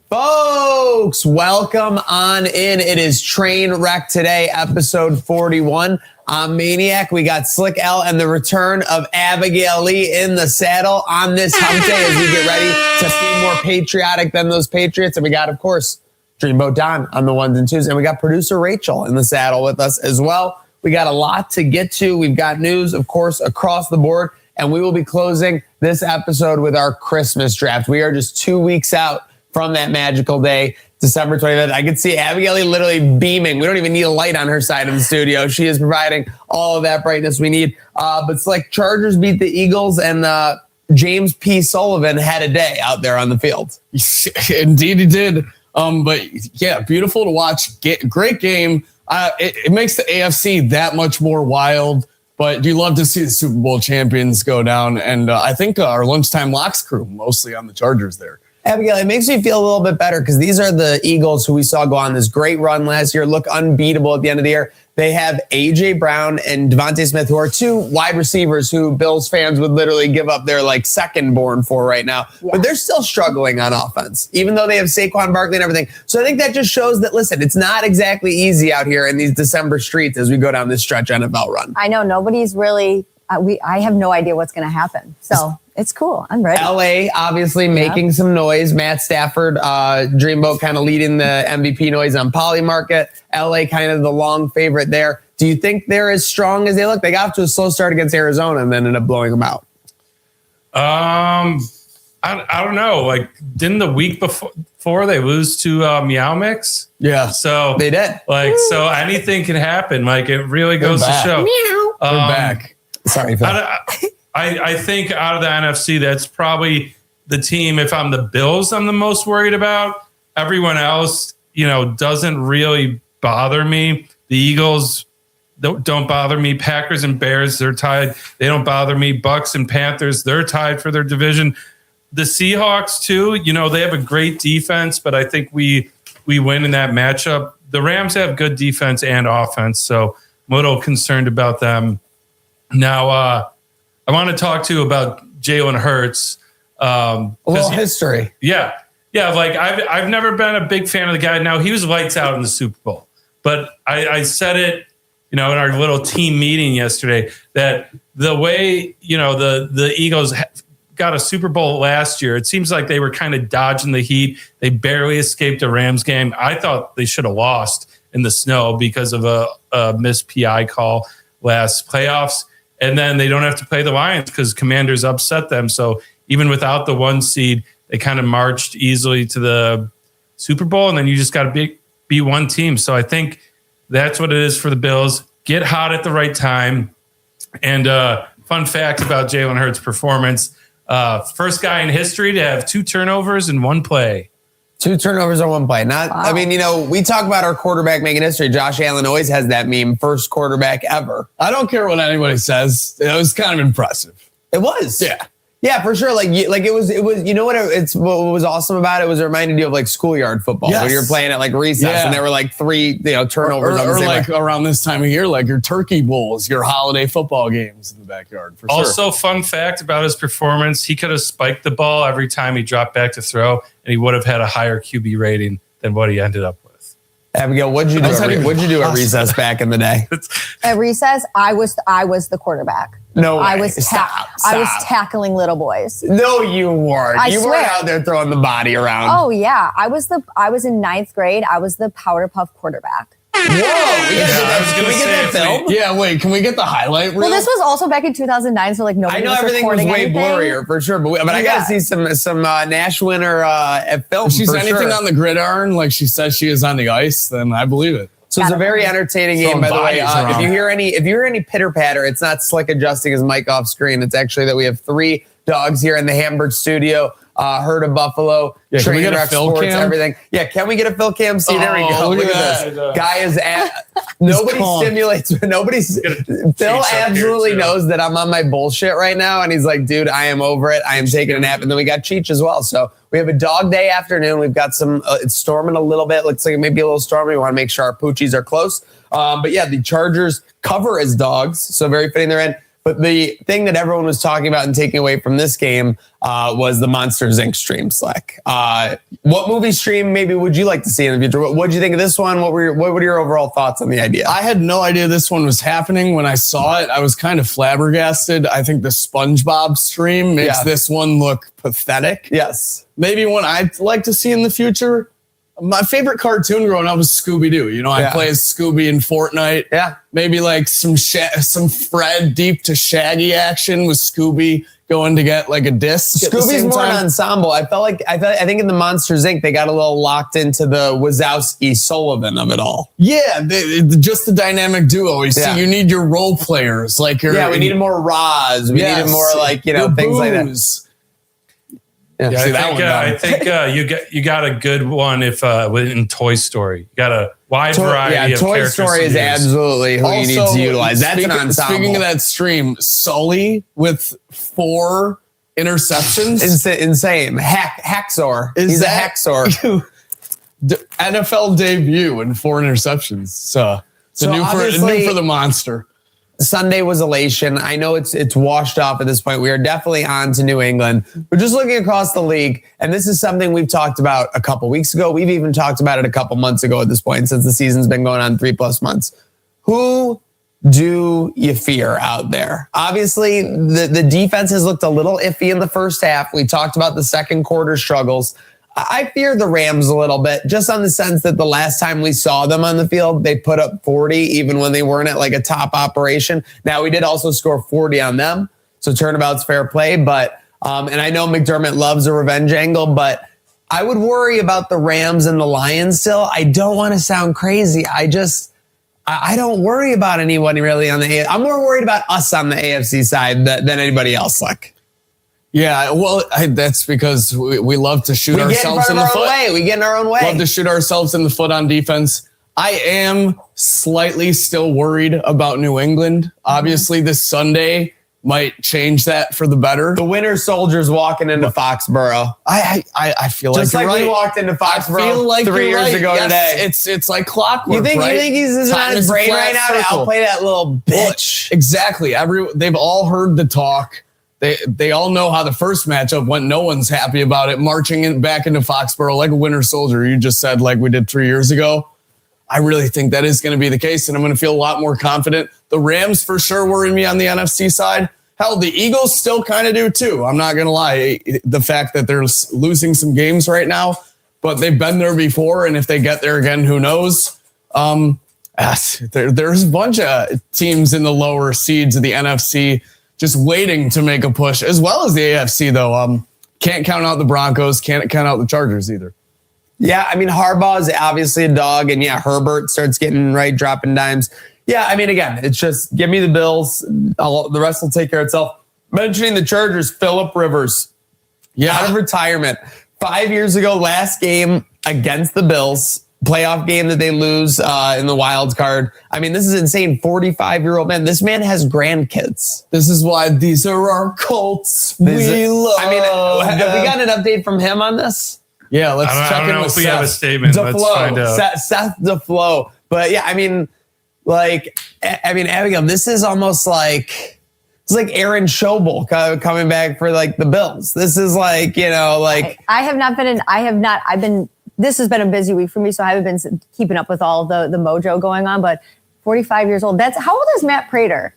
Folks, welcome on in. It is Trainwreck today, episode 41. I'm Maniac. We got Slick L and the return of Abigail Lee in the saddle on this hump day as we get ready to be more patriotic than those Patriots. And we got, of course, Dreamboat Don on the ones and twos. And we got producer Rachel in the saddle with us as well. We got a lot to get to. We've got news, of course, across the board. And we will be closing this episode with our Christmas draft. We are just 2 weeks out from that magical day, December 25th. I can see Abigail Lee literally beaming. We don't even need a light on her side of the studio. She is providing all of that brightness we need. But it's like Chargers beat the Eagles, and James P. Sullivan had a day out there on the field. Indeed, he did. But yeah, beautiful to watch. Great game. It makes the AFC that much more wild. But you love to see the Super Bowl champions go down. And I think our lunchtime locks crew mostly on the Chargers there. Abigail, it makes me feel a little bit better because these are the Eagles who we saw go on this great run last year, look unbeatable at the end of the year. They have A.J. Brown and Devontae Smith, who are two wide receivers who Bills fans would literally give up their second born for right now. Yeah. But they're still struggling on offense, even though they have Saquon Barkley and everything. So I think that just shows that, listen, it's not exactly easy out here in these December streets as we go down this stretch NFL run. I know nobody's really, I have no idea what's going to happen. So it's cool. I'm ready. LA obviously making some noise. Matt Stafford, Dreamboat kind of leading the MVP noise on Poly Market. LA kind of the long favorite there. Do you think they're as strong as they look? They got off to a slow start against Arizona and then ended up blowing them out. I don't know. Didn't the week before they lose to Meow Mix? Yeah. So they did. So anything can happen. It really goes to show. Meow. They're back. Sorry, Phil. I think out of the NFC, that's probably the team. If I'm the Bills, I'm the most worried about. Everyone else, doesn't really bother me. The Eagles don't bother me. Packers and Bears, they're tied. They don't bother me. Bucks and Panthers, they're tied for their division. The Seahawks, too, they have a great defense, but I think we win in that matchup. The Rams have good defense and offense, so I'm a little concerned about them. Now, I want to talk to you about Jalen Hurts. A little history. Yeah. I've never been a big fan of the guy. Now, he was lights out in the Super Bowl. But I said it, in our little team meeting yesterday, that the way, the Eagles got a Super Bowl last year, it seems like they were kind of dodging the heat. They barely escaped a Rams game. I thought they should have lost in the snow because of a missed PI call last playoffs. And then they don't have to play the Lions because Commanders upset them. So even without the 1 seed, they kind of marched easily to the Super Bowl. And then you just got to be one team. So I think that's what it is for the Bills. Get hot at the right time. And fun fact about Jalen Hurts' performance, first guy in history to have 2 turnovers in 1 play. 2 turnovers on 1 play. Wow. I mean, we talk about our quarterback making history. Josh Allen always has that meme, first quarterback ever. I don't care what anybody says. It was kind of impressive. It was. Yeah. Yeah, for sure. It was, what was awesome about it was it reminded you of schoolyard football when you're playing at recess and there were 3, turnovers. Or around this time of year, your turkey bowls, your holiday football games in the backyard. For sure. Also, fun fact about his performance, he could have spiked the ball every time he dropped back to throw, and he would have had a higher QB rating than what he ended up with. Abigail, what'd you do at recess back in the day? At recess, I was the quarterback. No way. I was tackling little boys. No, you weren't. I swear. Weren't out there throwing the body around. Oh yeah, I was in 9th grade. I was the Powder Puff quarterback. Whoa! Can we get that film? Yeah, wait. Can we get the highlight reel? Well, this was also back in 2009, so nobody. I know was everything was way anything. blurrier for sure, but I got to see some Nash winner film. If she's for anything sure. on the gridiron, like she says she is on the ice, then I believe it. So it's a very entertaining game, by the way. If you hear any pitter patter, it's not Slick adjusting his mic off screen. It's actually that we have 3 dogs here in the Hamburg studio. Herd of Buffalo, Trainwreck Sports, cam? Everything. Yeah, can we get a Phil Cam? See, there we go. Look at this. Guy is at. Nobody stimulates. Phil absolutely knows that I'm on my bullshit right now, and he's like, dude, I am over it. I am taking a nap. And then we got Cheech as well. So we have a dog day afternoon. We've got some. It's storming a little bit. Looks like it may be a little stormy. We want to make sure our poochies are close. But yeah, the Chargers cover as dogs, so very fitting they're in. But the thing that everyone was talking about and taking away from this game was the Monsters Inc. stream, Slick. What movie stream maybe would you like to see in the future? What did you think of this one? What were your overall thoughts on the idea? I had no idea this one was happening. When I saw it, I was kind of flabbergasted. I think the SpongeBob stream makes this one look pathetic. Yes. Maybe one I'd like to see in the future. My favorite cartoon growing up was Scooby-Doo. You know, I play as Scooby in Fortnite. Yeah. Maybe like some Fred deep to Shaggy action with Scooby going to get like a disc. Scooby's more an ensemble. I think in the Monsters Inc. they got a little locked into the Wazowski Sullivan of it all. Yeah, just the dynamic duo. You see, you need your role players. Like we needed more Roz. We needed more like things like that. Yeah, I think you got a good one if in Toy Story. You got a wide variety of Toy characters. Story is absolutely who you need to utilize. That's an ensemble. Speaking of that stream, Sully with 4 interceptions. Insane. Haxor. He's a Haxor. NFL debut and 4 interceptions. So new for the monster. Sunday was elation. I know it's washed off at this point. We are definitely on to New England. We're just looking across the league, and this is something we've talked about a couple weeks ago. We've even talked about it a couple months ago at this point, since the season's been going on 3+ months. Who do you fear out there? Obviously, the defense has looked a little iffy in the first half. We talked about the second quarter struggles. I fear the Rams a little bit, just on the sense that the last time we saw them on the field, they put up 40, even when they weren't at like a top operation. Now, we did also score 40 on them, so turnabout's fair play. But and I know McDermott loves a revenge angle, but I would worry about the Rams and the Lions still. I don't want to sound crazy. I don't worry about anyone really on the AFC. I'm more worried about us on the AFC side than anybody else, like. Yeah, well, that's because we love to shoot ourselves in the foot. We get in our own way. Love to shoot ourselves in the foot on defense. I am slightly still worried about New England. Obviously, this Sunday might change that for the better. The Winter Soldiers walking into Foxborough. I feel just like we walked into Foxborough 3 years ago today. It's like clockwork. You think he's on his brain right now to outplay that little bitch? Exactly. They've all heard the talk. They all know how the first matchup went. No one's happy about it. Marching back into Foxborough like a Winter Soldier, you just said, like we did 3 years ago. I really think that is going to be the case, and I'm going to feel a lot more confident. The Rams for sure worry me on the NFC side. Hell, the Eagles still kind of do too. I'm not going to lie. The fact that they're losing some games right now, but they've been there before, and if they get there again, who knows? There's a bunch of teams in the lower seeds of the NFC just waiting to make a push, as well as the AFC, though. Can't count out the Broncos, can't count out the Chargers either. Yeah, I mean, Harbaugh is obviously a dog, and Herbert starts getting dropping dimes. Yeah, I mean, again, it's just give me the Bills. The rest will take care of itself. Mentioning the Chargers, Phillip Rivers, out of retirement. 5 years ago, last game against the Bills. Playoff game that they lose in the wild card. I mean, this is insane. 45-year-old man. This man has grandkids. This is why these are our Colts. We love. I mean, have we got an update from him on this? Yeah, let's check in with Seth. I don't know if we have a statement. Let's find out. Seth DeFlo. But yeah, I mean, Abigail, this is almost like it's like Aaron Schobel coming back for like the Bills. This is like, I have not. This has been a busy week for me, so I haven't been keeping up with all the mojo going on, but 45 years old. How old is Matt Prater?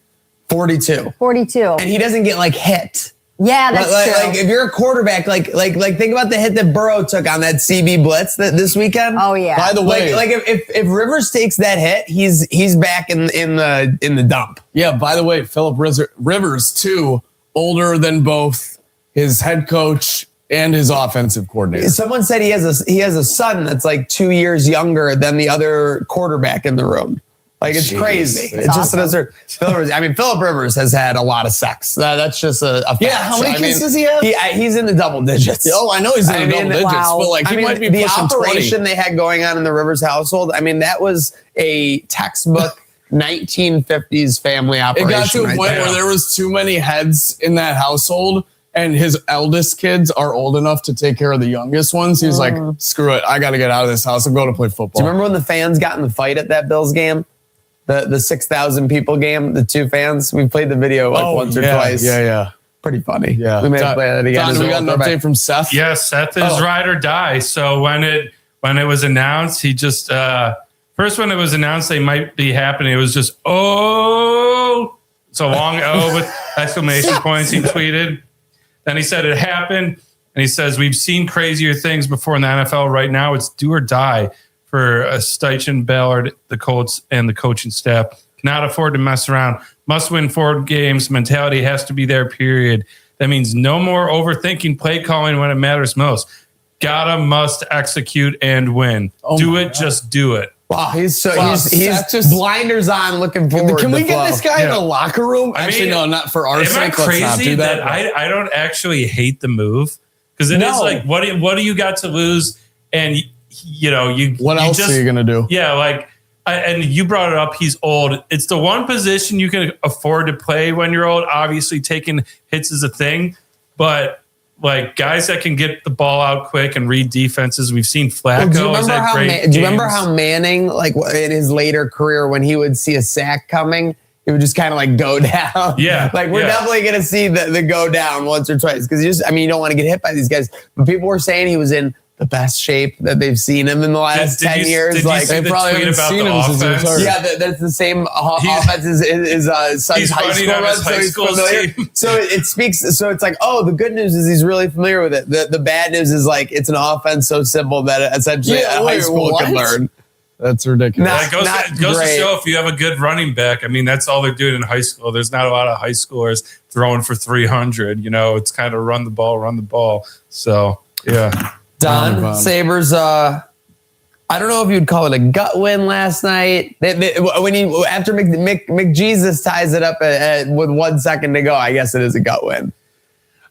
42. 42. And he doesn't get hit. Yeah, that's true. Like if you're a quarterback, like think about the hit that Burrow took on that CB blitz this weekend. Oh yeah. By the way, if Rivers takes that hit, he's back in the dump. Yeah. By the way, Phillip Rivers too, older than both his head coach and his offensive coordinator. Someone said he has a son that's like 2 years younger than the other quarterback in the room. Like, it's crazy. It's just awesome. Phillip Rivers has had a lot of sex. That's just a fact. Yeah, how many kids does he have? He's in the double digits. Oh, I know he's in the double digits, but like he might be the pushing 20. operation they had going on in the Rivers household. I mean, that was a textbook 1950s family operation. It got to a point where there was too many heads in that household, and his eldest kids are old enough to take care of the youngest ones. He was like, screw it, I got to get out of this house and go to play football. Do you remember when the fans got in the fight at that Bills game? the 6,000 people game, the two fans. We played the video once or twice. Yeah. Pretty funny. Yeah. We may play that again. Don, we got an update from Seth. Yeah, Seth is ride or die. So when it was announced, he just first when it was announced they might be happening, it was just it's a long O with exclamation points. He tweeted. Then he said it happened, and he says we've seen crazier things before in the NFL. Right now, it's do or die for Steichen, Ballard, the Colts, and the coaching staff. Cannot afford to mess around. Must win 4 games. Mentality has to be there, period. That means no more overthinking play calling when it matters most. Must execute and win. Just do it. Wow, he's just blinders on, looking forward. Can we get this guy in the locker room? Actually, no, not for our sake. Am I crazy that I don't actually hate the move? Because it is like, what do you got to lose? And what else are you gonna do? Yeah, and you brought it up. He's old. It's the one position you can afford to play when you're old. Obviously, taking hits is a thing, but guys that can get the ball out quick and read defenses. We've seen Flacco. Do you remember how Manning, in his later career, when he would see a sack coming, he would just kind of go down? Yeah. We're definitely going to see the go down once or twice because you don't want to get hit by these guys. But people were saying he was in the best shape that they've seen him in the last 10 years. They probably haven't seen him since he was hurt. Yeah, that's the same offense as his son's high school run, so he's familiar. Team. So it speaks. So it's the good news is he's really familiar with it. The bad news is it's an offense so simple that essentially a high school can learn. That's ridiculous. It goes to show if you have a good running back. I mean, that's all they're doing in high school. There's not a lot of high schoolers throwing for 300. It's kind of run the ball. So yeah. Don, Sabres, I don't know if you'd call it a gut win last night. After McJesus ties it up with 1 second to go, I guess it is a gut win.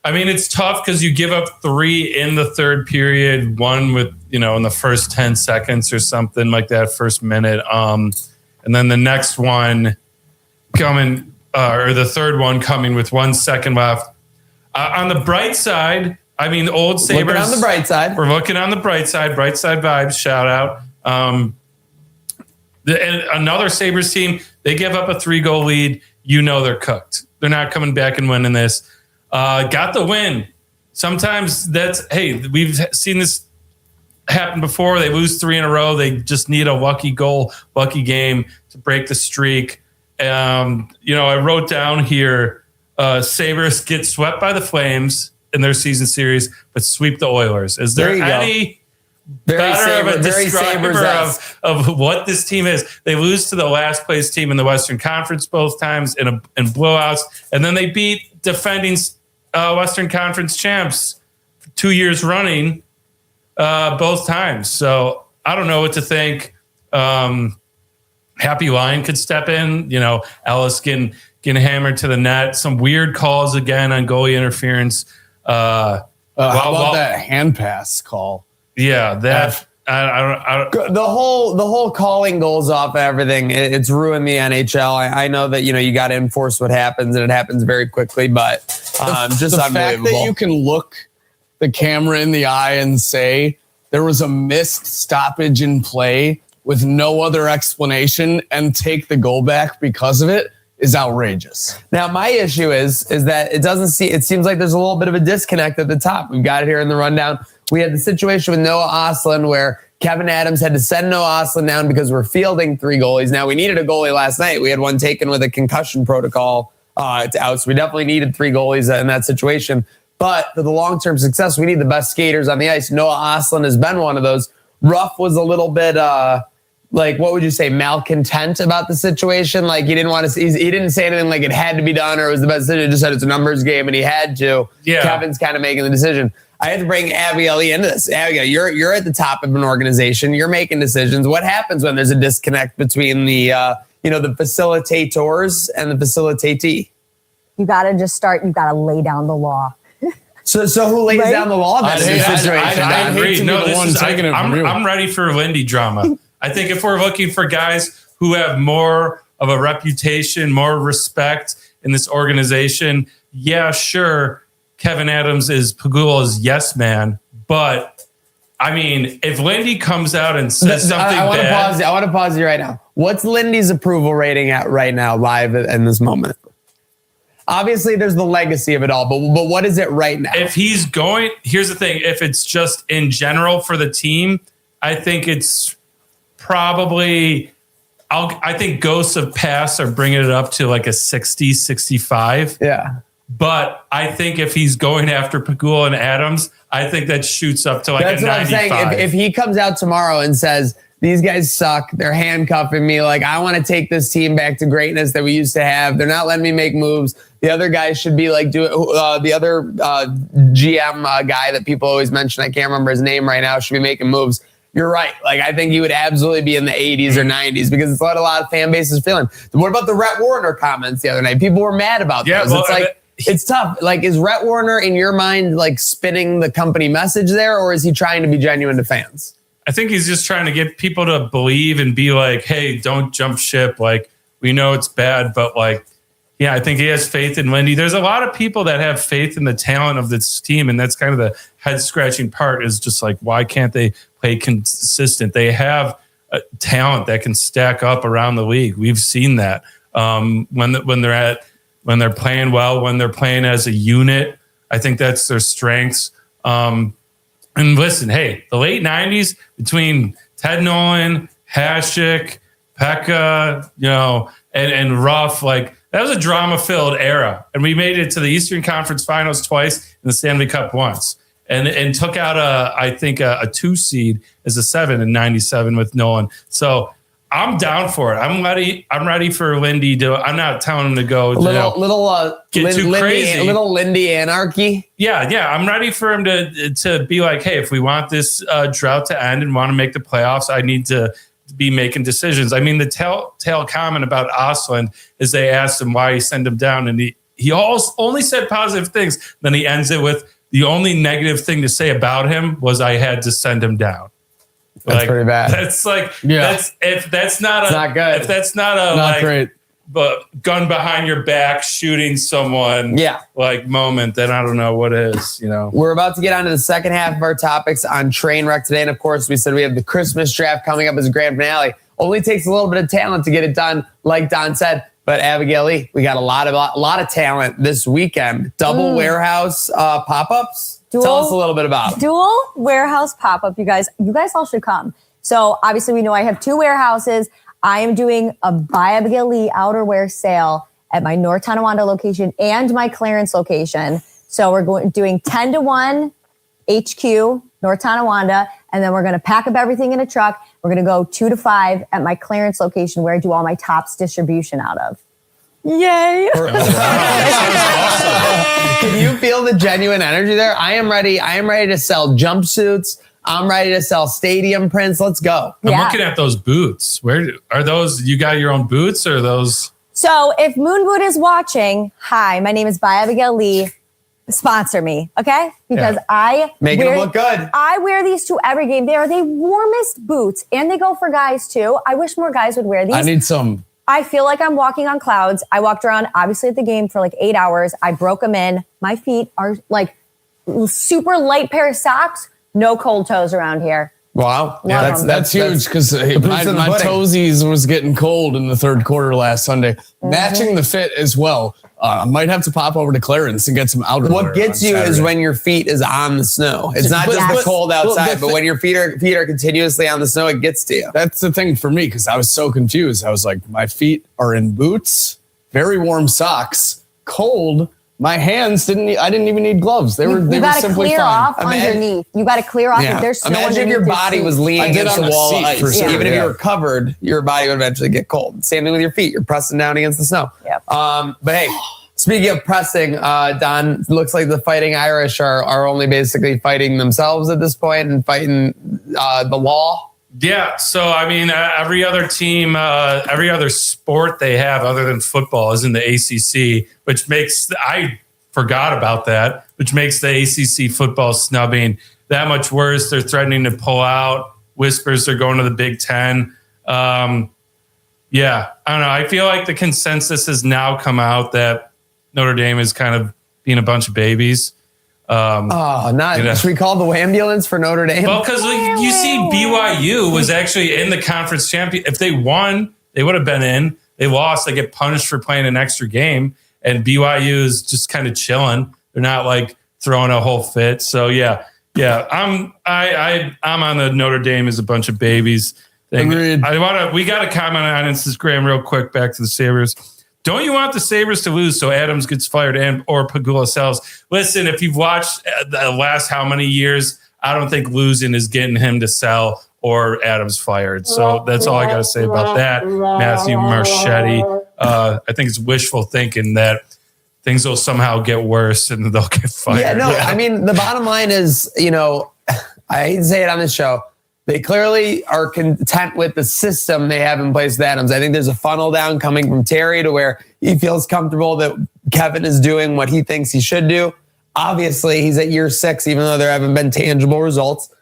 I mean, it's tough because you give up 3 in the third period, 1 with, in the first 10 seconds or something like that, first minute. And then the next one coming, or the third one coming with 1 second left. On the bright side, I mean, the old Sabres. Looking on the bright side. We're looking on the bright side vibes, shout out. And another Sabres team, they give up a 3-goal lead. They're cooked. They're not coming back and winning this. Got the win. Sometimes we've seen this happen before. They lose 3 in a row. They just need a lucky goal, lucky game to break the streak. I wrote down here, Sabres get swept by the Flames in their season series, but sweep the Oilers. Is there any better of a describer of what this team is? They lose to the last place team in the Western Conference both times in blowouts, and then they beat defending Western Conference champs 2 years running both times. So I don't know what to think. Happy Lion could step in. Ellis getting hammered to the net. Some weird calls again on goalie interference. How about that hand pass call? Yeah, that I don't. The whole calling goals off everything. It's ruined the NHL. I know that you got to enforce what happens, and it happens very quickly. But just the unbelievable. Fact that you can look the camera in the eye and say there was a missed stoppage in play with no other explanation and take the goal back because of it is outrageous. Now, my issue is that it seems like there's a little bit of a disconnect at the top. We've got it here in the rundown. We had the situation with Noah Ostlund where Kevin Adams had to send Noah Ostlund down because we're fielding 3 goalies. Now, we needed a goalie last night. We had one taken with a concussion protocol out. So we definitely needed 3 goalies in that situation. But for the long-term success, we need the best skaters on the ice. Noah Ostlund has been one of those. Ruff was a little bit... what would you say, malcontent about the situation? He didn't want to. He didn't say anything like it had to be done or it was the best decision. He just said it's a numbers game and he had to. Yeah. Kevin's kind of making the decision. I had to bring Abigail Lee into this. Abigail, you're at the top of an organization. You're making decisions. What happens when there's a disconnect between the the facilitators and the facilitatee? You got to just start. You got to lay down the law. So who lays down the law? I agree. No, I'm ready for Lindy drama. I think if we're looking for guys who have more of a reputation, more respect in this organization, yeah, sure, Kevin Adams is Pagula's yes man, but I mean, if Lindy comes out and says something I want to bad, pause. I want to pause you right now. What's Lindy's approval rating at right now, live in this moment? Obviously, there's the legacy of it all, but what is it right now? if he's going, here's the thing: if it's just in general for the team, I think it's probably. I think Ghosts of Past are bringing it up to like a 60, 65. Yeah. But I think if he's going after Pagula and Adams, I think that shoots up to like That's a what 95. I'm saying. If he comes out tomorrow and says, these guys suck, they're handcuffing me, like, I want to take this team back to greatness that we used to have. They're not letting me make moves. The other guys should be like the other GM guy that people always mention, I can't remember his name right now, should be making moves. You're right. Like, I think he would absolutely be in the 80s or 90s because it's what a lot of fan bases feeling. What about the Rhett Warner comments the other night? People were mad about those. Well, it's like, it's tough. Like, is Rhett Warner in your mind like spinning the company message there, or is he trying to be genuine to fans? I think he's just trying to get people to believe and be like, hey, don't jump ship. Like, we know it's bad, but like, yeah, I think he has faith in Lindy. There's a lot of people that have faith in the talent of this team, and that's kind of the head-scratching part is just like, why can't they play consistent? They have talent that can stack up around the league. We've seen that when they're playing well, when they're playing as a unit. I think that's their strengths. And listen, hey, the late 90s between Ted Nolan, Hasek, Pekka, and Ruff, like, that was a drama-filled era, and we made it to the Eastern Conference Finals twice and the Stanley Cup once, and took out a 2 seed as a 7 in '97 with Nolan. So I'm down for it. I'm ready for Lindy to. I'm not telling him to go. Get too crazy. Little Lindy anarchy. Yeah. I'm ready for him to be like, hey, if we want this drought to end and want to make the playoffs, I need to be making decisions. I mean, the telltale comment about Osland is they asked him why he sent him down, and he only said positive things. Then he ends it with, the only negative thing to say about him was I had to send him down. That's pretty bad. That's like, yeah. That's not good. If that's not like, great. But gun behind your back, shooting someone, like moment, then I don't know what is, We're about to get on to the second half of our topics on Trainwreck today. And of course, we said we have the Christmas draft coming up as a grand finale. Only takes a little bit of talent to get it done, like Don said. But Abigail Lee, we got a lot of talent this weekend. Double warehouse pop-ups. Tell us a little bit about them. Dual warehouse pop-up, you guys all should come. So obviously we know I have 2 warehouses. I am doing a By Abigail Lee outerwear sale at my North Tonawanda location and my Clarence location. So we're doing 10-to-1 HQ, North Tonawanda, and then we're going to pack up everything in a truck. We're going to go 2-to-5 at my Clarence location where I do all my Tops distribution out of. Yay. Can you feel the genuine energy there? I am ready. I am ready to sell jumpsuits. I'm ready to sell stadium prints. Let's go. I'm looking at those boots. Where are those? You got your own boots or those? So if Moon Boot is watching, hi, my name is By Abigail Lee. Sponsor me, okay? Because I make them look good. I wear these to every game. They are the warmest boots, and they go for guys too. I wish more guys would wear these. I need some. I feel like I'm walking on clouds. I walked around, obviously, at the game for like 8 hours. I broke them in. My feet are like super light pair of socks. No cold toes around here. Wow. Yeah, that's huge because my toesies was getting cold in the third quarter last Sunday. Matching the fit as well. I might have to pop over to Clarence and get some outerwear. What gets you is when your feet is on the snow. It's not just the cold outside, but when your feet are continuously on the snow, it gets to you. That's the thing for me because I was so confused. I was like, my feet are in boots, very warm socks, cold. My hands I didn't even need gloves. They were simply clear fine. off underneath. You got to clear off if there's snow underneath. Imagine if your body was leaning against the wall of ice. Even if you were covered, your body would eventually get cold. Same thing with your feet. You're pressing down against the snow. Yep. But hey, speaking of pressing, Don, looks like the Fighting Irish are only basically fighting themselves at this point and fighting the law. Yeah. So, I mean, every other team, every other sport they have other than football is in the ACC, which makes, I forgot about that, which makes the ACC football snubbing that much worse. They're threatening to pull out. Whispers they're going to the Big Ten. Yeah. I don't know. I feel like the consensus has now come out that Notre Dame is kind of being a bunch of babies. Should we call the ambulance for Notre Dame? Well, because you see, BYU was actually in the conference champion. If they won, they would have been in. They lost. They get punished for playing an extra game. And BYU is just kind of chilling. They're not like throwing a whole fit. So yeah. I'm on the Notre Dame as a bunch of babies thing. Agreed. We got to comment on Instagram real quick. Back to the Sabres. Don't you want the Sabres to lose so Adams gets fired or Pagula sells? Listen, if you've watched the last how many years, I don't think losing is getting him to sell or Adams fired. So that's all I got to say about that. Matthew Marchetti. I think it's wishful thinking that things will somehow get worse and they'll get fired. I mean, the bottom line is, I hate to say it on this show, they clearly are content with the system they have in place with Adams. I think there's a funnel down coming from Terry to where he feels comfortable that Kevin is doing what he thinks he should do. Obviously, he's at year 6, even though there haven't been tangible results.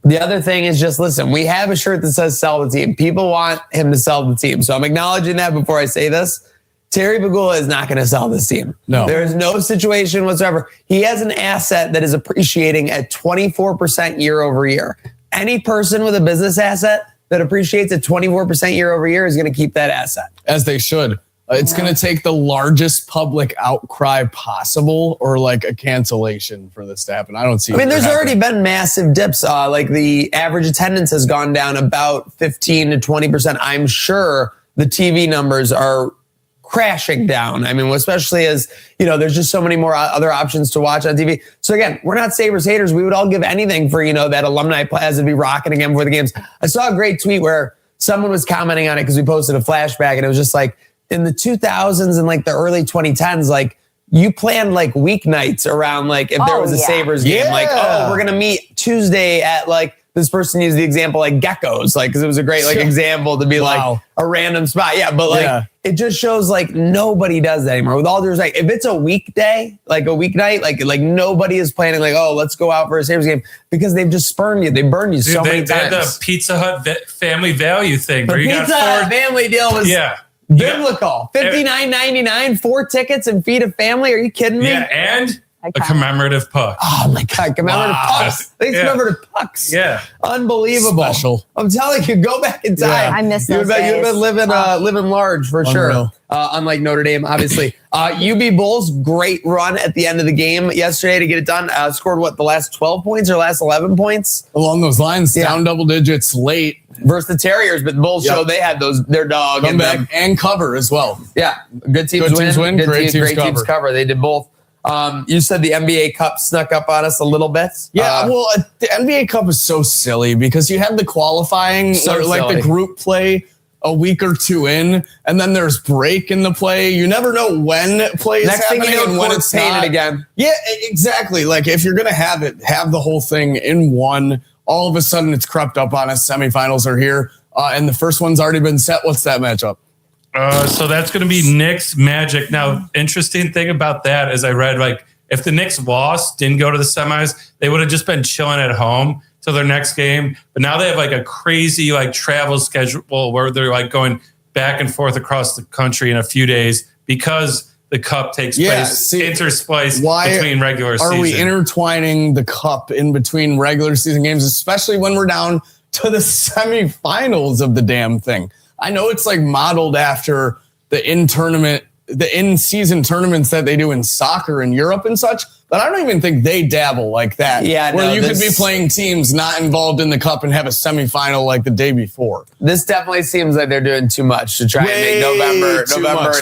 The other thing is just, listen, we have a shirt that says sell the team. People want him to sell the team. So I'm acknowledging that before I say this. Terry Pagula is not going to sell this team. No. There is no situation whatsoever. He has an asset that is appreciating at 24% year over year. Any person with a business asset that appreciates at 24% year over year is going to keep that asset. As they should. It's going to take the largest public outcry possible or like a cancellation for this to happen. I don't see. I mean, there's already been massive dips. Like the average attendance has gone down about 15 to 20%. I'm sure the TV numbers are crashing down. I mean, especially as, there's just so many more other options to watch on TV. So again, we're not Sabres haters. We would all give anything for, that alumni plaza to be rocking again before the games. I saw a great tweet where someone was commenting on it because we posted a flashback and it was just like, in the 2000s and like the early 2010s, like you planned like weeknights around like if there was a Sabres game, like, we're going to meet Tuesday at like, this person used the example like Geckos, like, because it was a great like example to be like a random spot. Yeah. But like, it just shows like nobody does that anymore. With all due respect, if it's a weekday, like a weeknight, like nobody is planning like, let's go out for a Sabres game because they've just spurned you. They burned you so many times. They had the Pizza Hut family value thing. The Pizza Hut family deal was biblical. $59.99, 4 tickets and feed a family. Are you kidding me? Yeah, and a commemorative puck. Oh my God, commemorative pucks. Commemorative pucks. Yeah. Unbelievable. Special. I'm telling you, go back in time. I miss those You'd have been days. living large for sure. Unlike Notre Dame, obviously. UB Bulls, great run at the end of the game yesterday to get it done. Scored the last 12 points or last 11 points? Along those lines, down double digits late. Versus the Terriers, but the Bulls showed they had their dog. Come back and cover as well. Yeah, good teams win. Great teams cover. They did both. You said the NBA Cup snuck up on us a little bit. Yeah, the NBA Cup is so silly because you have the qualifying, the group play a week or two in, and then there's break in the play. You never know when play is happening and when it's painted again. Yeah, exactly. Like if you're going to have the whole thing in one. All of a sudden, it's crept up on us. Semifinals are here, and the first one's already been set. What's that matchup? So that's going to be Knicks Magic. Now, interesting thing about that is I read like if the Knicks lost, didn't go to the semis, they would have just been chilling at home till their next game. But now they have like a crazy like travel schedule where they're like going back and forth across the country in a few days because the cup takes place interspliced between regular season. Are we intertwining the cup in between regular season games, especially when we're down to the semifinals of the damn thing? I know it's like modeled after the in-season tournaments that they do in soccer in Europe and such, but I don't even think they dabble like that. Yeah, where you could be playing teams not involved in the cup and have a semifinal like the day before. This definitely seems like they're doing too much to try and make November and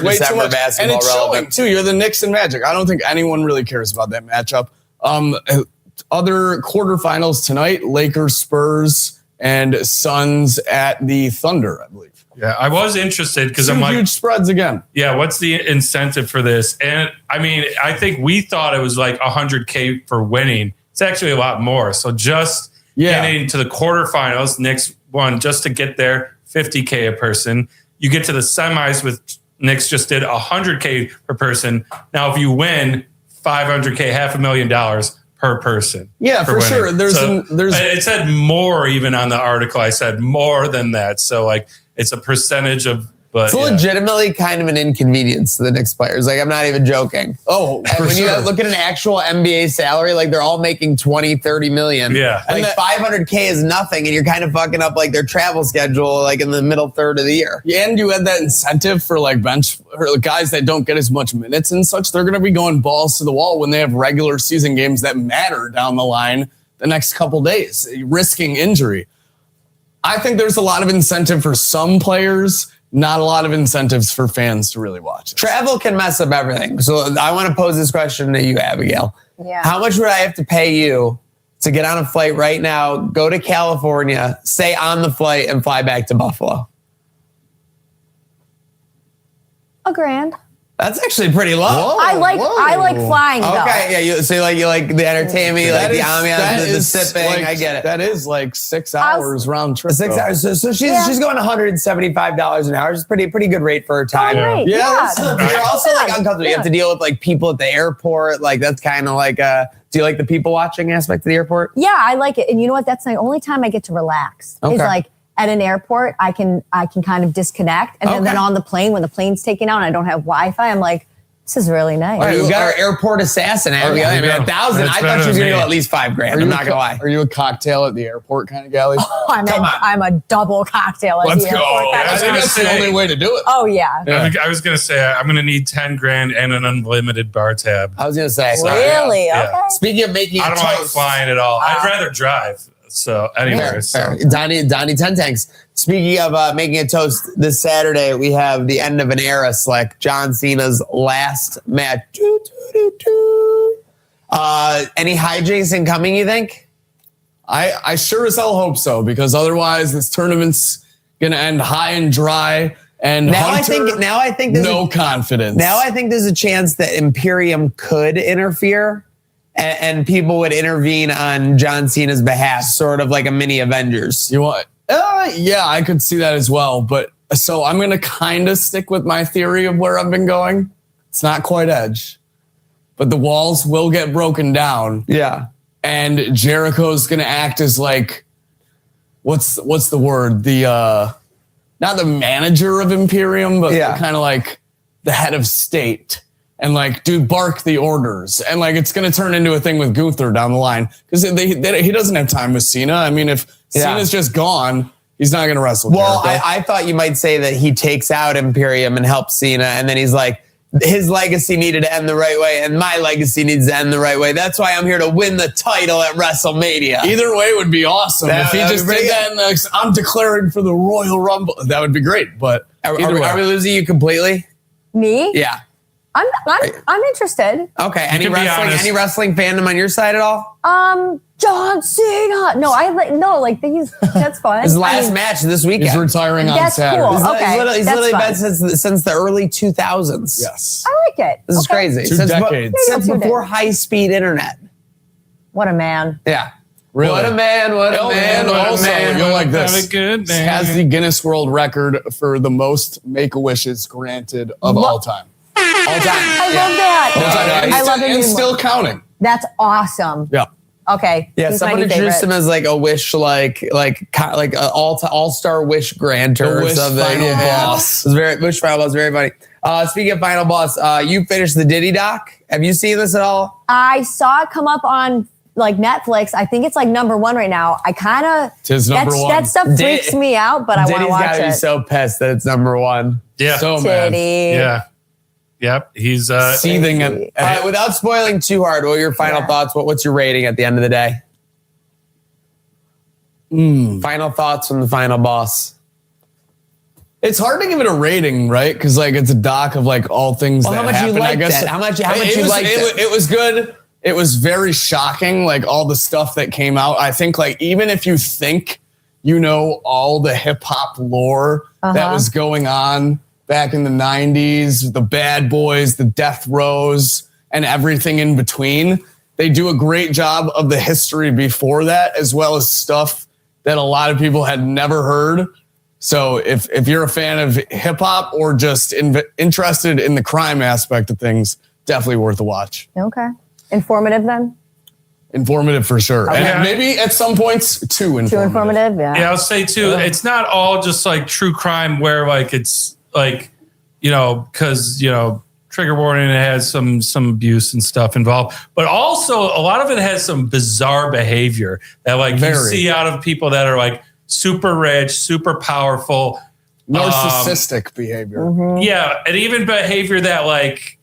December basketball and it's relevant. Showing too. You're the Knicks and Magic. I don't think anyone really cares about that matchup. Other quarterfinals tonight: Lakers, Spurs, and Suns at the Thunder, I believe. Yeah, I was interested because I'm like huge spreads again. Yeah, what's the incentive for this? And I mean, I think we thought it was like $100K for winning. It's actually a lot more. So just getting to the quarterfinals, Knicks won just to get there, $50K a person. You get to the semis with Knicks just did $100K per person. Now, if you win, $500K, $500,000 per person. Yeah, for sure. There's it said more even on the article. I said more than that. So like it's a percentage of But It's legitimately kind of an inconvenience to the Knicks players. Like, I'm not even joking. Oh, And when you look at an actual NBA salary, like they're all making 20, 30 million. Yeah. Like 500K is nothing. And you're kind of fucking up like their travel schedule, like in the middle third of the year. Yeah, and you had that incentive for like bench or guys that don't get as much minutes and such. They're going to be going balls to the wall when they have regular season games that matter down the line the next couple days, risking injury. I think there's a lot of incentive for some players, not a lot of incentives for fans to really watch it. Travel can mess up everything. So I want to pose this question to you, Abigail. Yeah. How much would I have to pay you to get on a flight right now, go to California, stay on the flight, and fly back to Buffalo? $1,000. That's actually pretty low. I like flying though. Okay, yeah. You like the entertainment, you like the ambiance, the sipping. Like, I get it. That is like 6 hours round trip. 6 though. hours. So she's going $175 an hour. It's pretty good rate for her time. Great. Yeah, But you're also like uncomfortable. You have to deal with like people at the airport. Like that's kind of like do you like the people watching aspect of the airport? Yeah, I like it. And you know what? That's the only time I get to relax. Okay. Is like at an airport, I can kind of disconnect. And then on the plane, when the plane's taking out and I don't have Wi-Fi, I'm like, this is really nice. All right, we got our airport assassin. Abigail. I mean, 1,000. I thought she was going to go at least $5,000. I'm not going to lie. Are you a cocktail at the airport kind of galley? I'm a double cocktail at Let's the go. airport. I think that's the only way to do it. Oh, yeah. I was going to say, I'm going to need $10,000 and an unlimited bar tab. I was going to say. Really? Yeah. Okay. Speaking of making I don't like flying at all. I'd rather drive. So anyway, Donnie 10 Tanks. Speaking of making a toast, this Saturday we have the end of an era, Slick. John Cena's last match. Any hijinks incoming, you think? I sure as hell hope so, because otherwise this tournament's going to end high and dry. And I think there's no confidence. Now I think there's a chance that Imperium could interfere. And people would intervene on John Cena's behalf, sort of like a mini Avengers. You want? Yeah, I could see that as well. But so I'm going to kind of stick with my theory of where I've been going. It's not quite Edge, but the walls will get broken down. Yeah, and Jericho's going to act as like, what's the word? The not the manager of Imperium, but kind of like the head of state. And like, dude, bark the orders. And like, it's going to turn into a thing with Gunther down the line. Because he doesn't have time with Cena. I mean, if Cena's just gone, he's not going to wrestle. Well, I thought you might say that he takes out Imperium and helps Cena. And then he's like, his legacy needed to end the right way. And my legacy needs to end the right way. That's why I'm here to win the title at WrestleMania. Either way would be awesome. If he just did that and like, I'm declaring for the Royal Rumble, that would be great. But are we losing you completely? Me? Yeah. I'm interested. Okay. Any wrestling fandom on your side at all? John Cena. No, that's fun. His last match this weekend. He's retiring on Saturday. Cool. He's literally been since the early 2000s. Yes. I like it. This is crazy. Two decades. Since before high-speed internet. What a man. Yeah. Really? What a man. What a man. What a man. You'll like this. Have a good man. Has the Guinness World Record for the most Make-A-Wishes granted of all time. All time. I love that. I love it. And still counting. That's awesome. Yeah. Okay. Yeah, someone introduced him as like a wish, like an all-star wish granter The or wish something. final boss. It was wish final boss, very funny. Speaking of final boss, you finished the Diddy doc. Have you seen this at all? I saw it come up on like Netflix. I think it's like #1 right now. I kind of that stuff freaks me out, but I want to watch it. Diddy's gotta be so pissed that it's #1. Yeah. So mad. Yeah. Yep. He's seething. Without spoiling too hard, what are your final thoughts? What's your rating at the end of the day? Final thoughts from the final boss. It's hard to give it a rating, right? Because like it's a doc of like all things that happened. I guess how much you liked it? It was good. It was very shocking, like all the stuff that came out. I think like even if you think you know all the hip hop lore that was going on back in the 90s, the Bad Boys, the Death Rows, and everything in between, they do a great job of the history before that, as well as stuff that a lot of people had never heard. So if you're a fan of hip hop or just interested in the crime aspect of things, definitely worth a watch. Okay. Informative then? Informative for sure. Okay. And maybe at some points too informative. Too informative, yeah. Yeah, I'll say too, it's not all just like true crime where like it's like, because, trigger warning, it has some abuse and stuff involved, but also a lot of it has some bizarre behavior that like you see out of people that are like super rich, super powerful. Narcissistic behavior. Yeah. And even behavior that like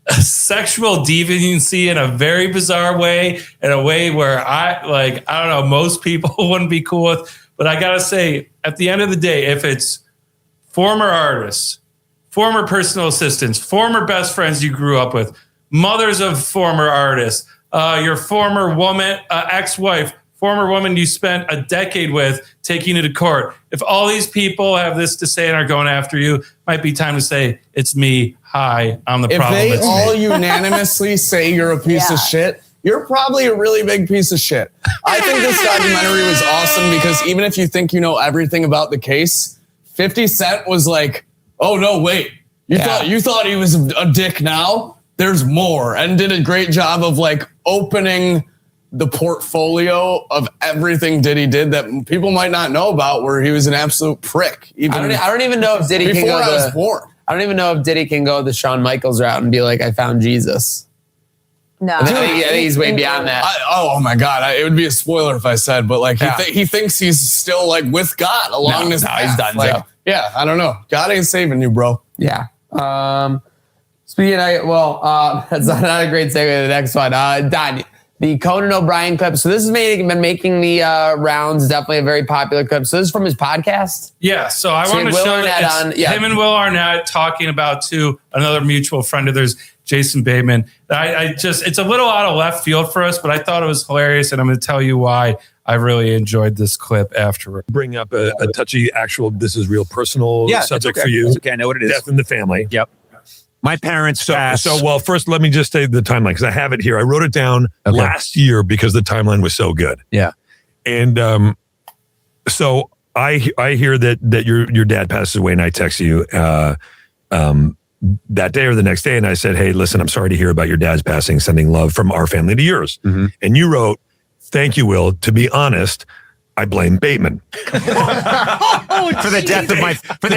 sexual deviancy in a very bizarre way, in a way where I don't know, most people wouldn't be cool with. But I got to say, at the end of the day, if it's former artists, former personal assistants, former best friends you grew up with, mothers of former artists, your former woman, ex-wife, former woman you spent a decade with, taking you to court. If all these people have this to say and are going after you, might be time to say, it's me. Hi, I'm the problem. If they all unanimously say you're a piece of shit, you're probably a really big piece of shit. I think this documentary was awesome because even if you think you know everything about the case, 50 Cent was like, oh, no, wait. You thought he was a dick now? There's more. And did a great job of like opening the portfolio of everything Diddy did that people might not know about, where he was an absolute prick. I don't even know if Diddy can go I don't even know if Diddy can go the Shawn Michaels route and be like, I found Jesus. No. I think he's way beyond that. Oh my God. It would be a spoiler if I said, but like he thinks he's still like with God along this path. He's done. Like, yeah, I don't know. God ain't saving you, bro. Yeah. Speaking of, that's not a great segue to the next one. Don, the Conan O'Brien clip. So this has been making the rounds. Definitely a very popular clip. So this is from his podcast. Yeah. So I want to show him and Will Arnett talking about another mutual friend of theirs, Jason Bateman. It's a little out of left field for us, but I thought it was hilarious, and I'm going to tell you why I really enjoyed this clip afterward. Bring up a touchy, this is real personal subject for you. It's okay, I know what it is. Death in the family. Yep. My parents passed. Well, first, let me just say the timeline, because I have it here. I wrote it down last year because the timeline was so good. Yeah. And so I hear that your dad passes away, and I text you that day or the next day, and I said, hey, listen, I'm sorry to hear about your dad's passing, sending love from our family to yours. Mm-hmm. And you wrote, thank you, Will. To be honest, I blame Bateman for the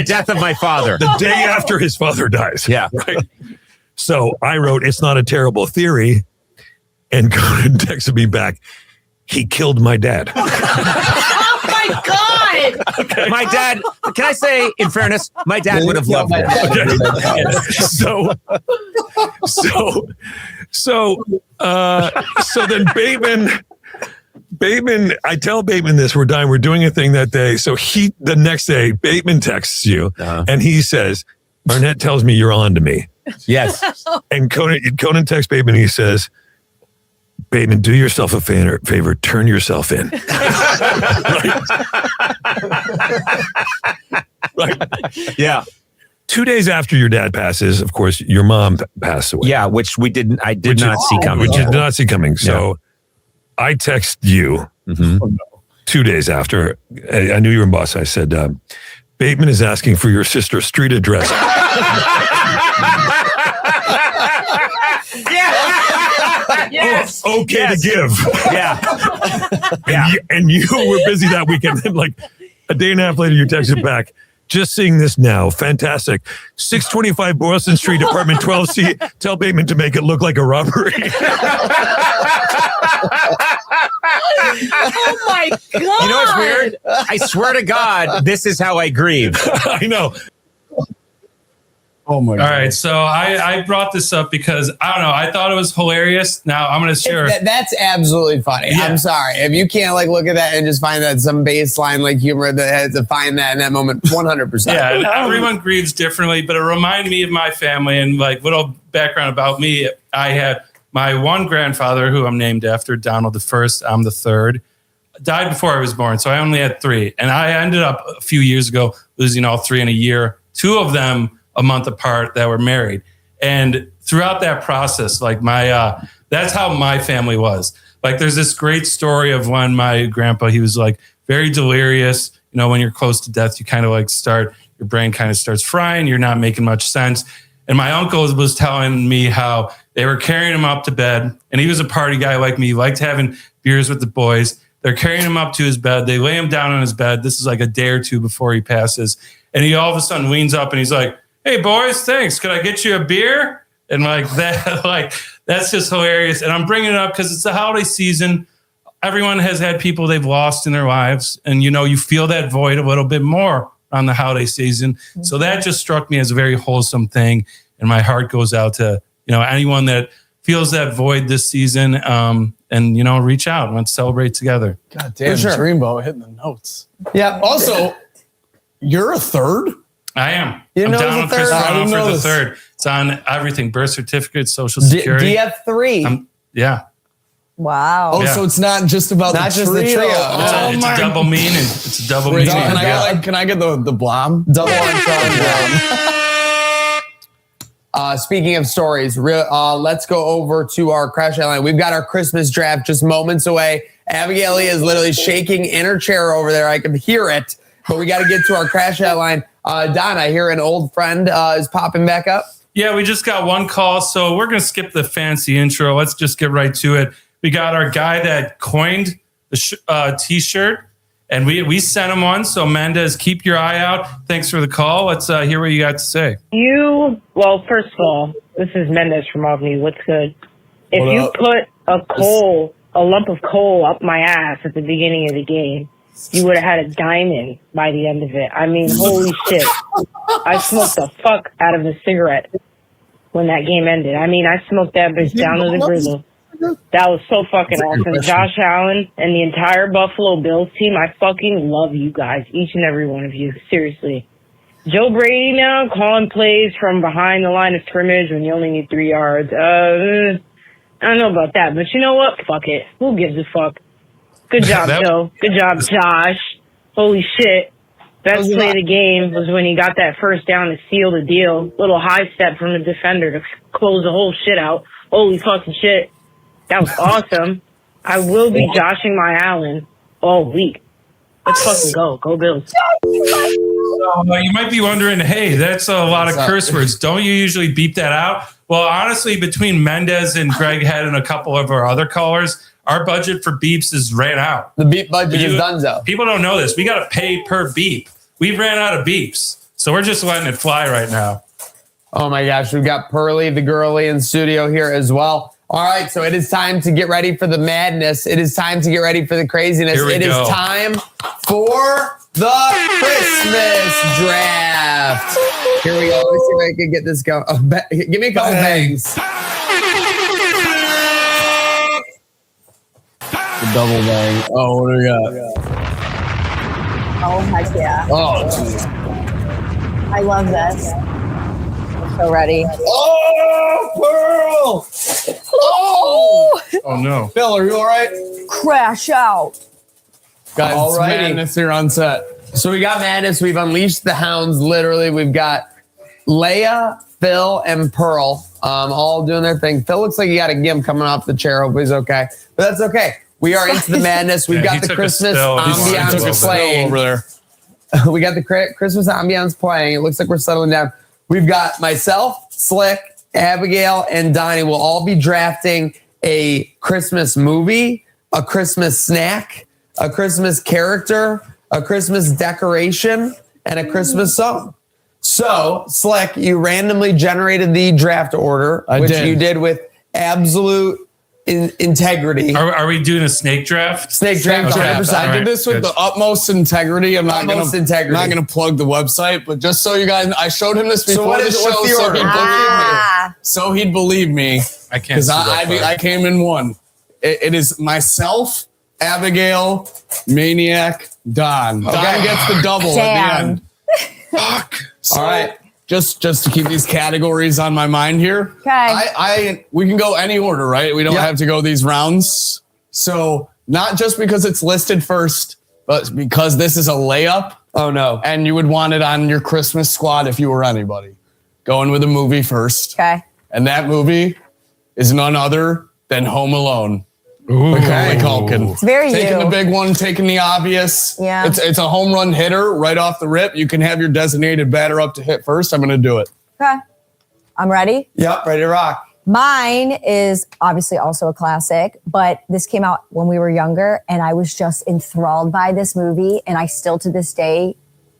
death of my father. The day after his father dies. Yeah. Right. So I wrote, it's not a terrible theory. And Conan texted me back, he killed my dad. Oh my God. Okay. My dad, can I say, in fairness, my dad would have loved it. So then Bateman, I tell Bateman this, we're doing a thing that day. So the next day, Bateman texts you and he says, Arnett tells me you're on to me. Yes. And Conan texts Bateman and he says, Bateman, do yourself a favor, turn yourself in. Right. Yeah. 2 days after your dad passes, of course, your mom passed away. Yeah, which I did not see coming. Which you did not see coming. So I text you 2 days after. I knew you were in Boston. I said, Bateman is asking for your sister's street address. Yes. Okay to give. Yeah. And you were busy that weekend. Then like a day and a half later, you texted back, just seeing this now. Fantastic. 625 Boylston Street, apartment 12C. Tell Bateman to make it look like a robbery. Oh my God. You know what's weird? I swear to God, this is how I grieve. I know. Oh my God. All right. So I brought this up because I don't know. I thought it was hilarious. Now I'm going to share. That's absolutely funny. Yeah. I'm sorry. If you can't like look at that and just find that some baseline like humor that has to find that in that moment, 100%. Yeah. Everyone grieves differently, but it reminded me of my family and like little background about me. I had my one grandfather who I'm named after, Donald the First. I'm the third. Died before I was born. So I only had three. And I ended up a few years ago losing all three in a year. Two of them a month apart that were married. And throughout that process, like that's how my family was. Like there's this great story of when my grandpa, he was like very delirious. You know, when you're close to death, you kind of like your brain kind of starts frying. You're not making much sense. And my uncle was telling me how they were carrying him up to bed. And he was a party guy like me, liked having beers with the boys. They're carrying him up to his bed. They lay him down on his bed. This is like a day or two before he passes. And he all of a sudden leans up and he's like, "Hey boys, thanks. Could I get you a beer?" And like that, like that's just hilarious. And I'm bringing it up because it's the holiday season. Everyone has had people they've lost in their lives. And, you feel that void a little bit more on the holiday season. So that just struck me as a very wholesome thing. And my heart goes out to, anyone that feels that void this season. And, reach out and let's celebrate together. God damn, sure. Dreamboat hitting the notes. Yeah. Also, you're a third? I am. You I'm know down the with Chris third? I Brown didn't for know the this. third. It's on everything, birth certificate, social security. DF3. Yeah. Wow. Oh, Yeah. so it's not just about Not the just the trio. trio. It's a double meaning. It's a double meaning. Can I get the blom? Double entendre. Speaking of stories, let's go over to our crash outline. We've got our Christmas draft just moments away. Abigail Lee is literally shaking in her chair over there. I can hear it, but we got to get to our crash outline. Don, I hear an old friend is popping back up. Yeah, we just got one call, so we're going to skip the fancy intro. Let's just get right to it. We got our guy that coined the T-shirt, and we sent him one. So Mendez, keep your eye out. Thanks for the call. Let's hear what you got to say. Well, first of all, this is Mendez from Albany. What's good? If What you up? put a lump of coal up my ass at the beginning of the game, you would have had a diamond by the end of it. I mean, holy shit. I smoked the fuck out of a cigarette when that game ended. I mean, I smoked that bitch down to the grizzle. That was so fucking awesome. Josh Allen and the entire Buffalo Bills team, I fucking love you guys, each and every one of you. Seriously. Joe Brady now calling plays from behind the line of scrimmage when you only need 3 yards. I don't know about that, but you know what? Fuck it. Who gives a fuck? Good job, Joe. Good job, Josh. Holy shit. Best play of the game was when he got that first down to seal the deal. Little high step from the defender to close the whole shit out. Holy fucking shit. That was awesome. I will be joshing my Allen all week. Let's fucking go. Go Bills. You might be wondering, hey, that's a lot of curse words. Don't you usually beep that out? Well, honestly, between Mendez and Greg Head and a couple of our other callers, our budget for beeps is ran out. The beep budget is donezo. People don't know this. We got to pay per beep. We ran out of beeps. So we're just letting it fly right now. Oh my gosh, we've got Pearly, the girly in studio here as well. All right, so it is time to get ready for the madness. It is time to get ready for the craziness. Here we It go. is time for the Christmas draft. Here we go. Let me see if I can get this going. Oh, give me a couple bangs. The double bang. Oh, what do we got? Oh, heck yeah. Oh, geez. I love this. I'm so ready. Oh, Pearl! Oh! Oh, no. Phil, are you all right? Crash out. Guys, it's Alrighty. madness here on set. So we got madness. We've unleashed the hounds. Literally, we've got Leia, Phil, and Pearl all doing their thing. Phil looks like he got a gimp coming off the chair. Hopefully he's okay. But that's okay. We are into the madness. We've Yeah, he got the took a Christmas spill. He took a ambiance spill playing. Over there. We got the Christmas ambiance playing. It looks like we're settling down. We've got myself, Slick, Abigail, and Donnie will all be drafting a Christmas movie, a Christmas snack, a Christmas character, a Christmas decoration, and a Christmas song. So, Slick, you randomly generated the draft order, which did. you did with absolute integrity. Are we doing a snake draft? Snake draft, Okay. 100%. I did this with Good. the utmost integrity. I'm not Utmost gonna integrity. not gonna plug the website, but just so you guys, I showed him this before what the is- show, what's the so order? he'd believe me. Ah. So he'd believe me I can't because see that I far. came in one. It is myself, Abigail, Maniac, Don. Don gets the double Damn. at the end. Fuck. So, All right. Just to keep these categories on my mind here. Okay. We can go any order, right? We don't have to go these rounds. So not just because it's listed first, but because this is a layup. Oh, no. And you would want it on your Christmas squad if you were anybody. Going with a movie first. Okay. And that movie is none other than Home Alone. Ooh. Macaulay Culkin. It's very Taking you. the big one, taking the obvious. Yeah. It's a home run hitter right off the rip. You can have your designated batter up to hit first. I'm going to do it. Okay. I'm ready. Yep, ready to rock. Mine is obviously also a classic, but this came out when we were younger, and I was just enthralled by this movie, and I still to this day,